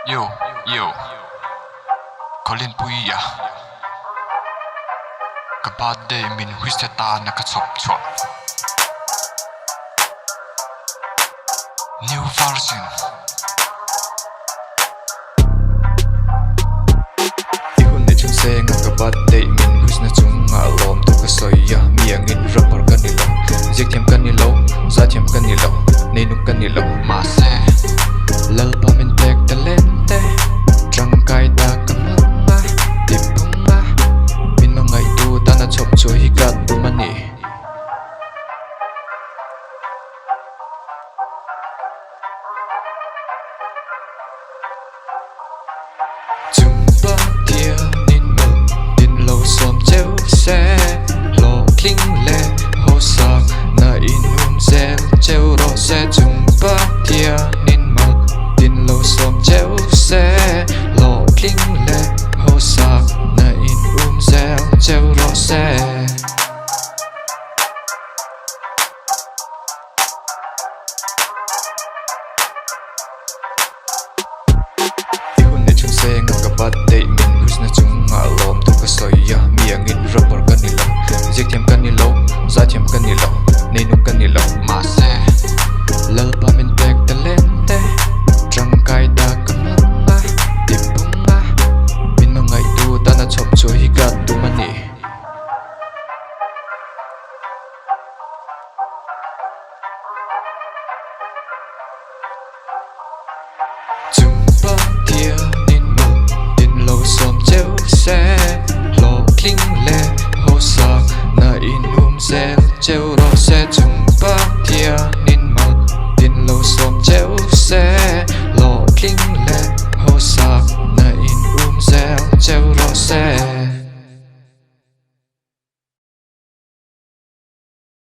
Yo, yo, Colin Puya Kapade min huisteta nakachop chwa New version Ihun ne chung se nga kapade min huisna chung nga lom tu ka soya miangin rapper kanilo Jek thiam kanilo za thiam kanilo neinuk kanilo ma se lal pa min tek talente trangkai ta kamanga tipunga min mangai tu ta na chop cho hi kat tu mani chumpa kia nin mal din lo som cheu se lo kling le ho sak na inum zel cheu ro se chumpa kia nin mal din lo som cheu se lo kling le ho sak na inum zel cheu ro se chung se nga kapat day min husna chung nga lom tu ka soya miangin rapper kanilo jek thiam kanilo za thiam kanilo neinuk kanilo ma se lal pa min tek talente trangkai ta kamanga tipunga min mangai tu ta na chop cho hi kat tu mani chumpa kia som cheu se lo kling le ho sak na inum zel cheu ro se chumpa kia nin mal din lo som cheu se lo kling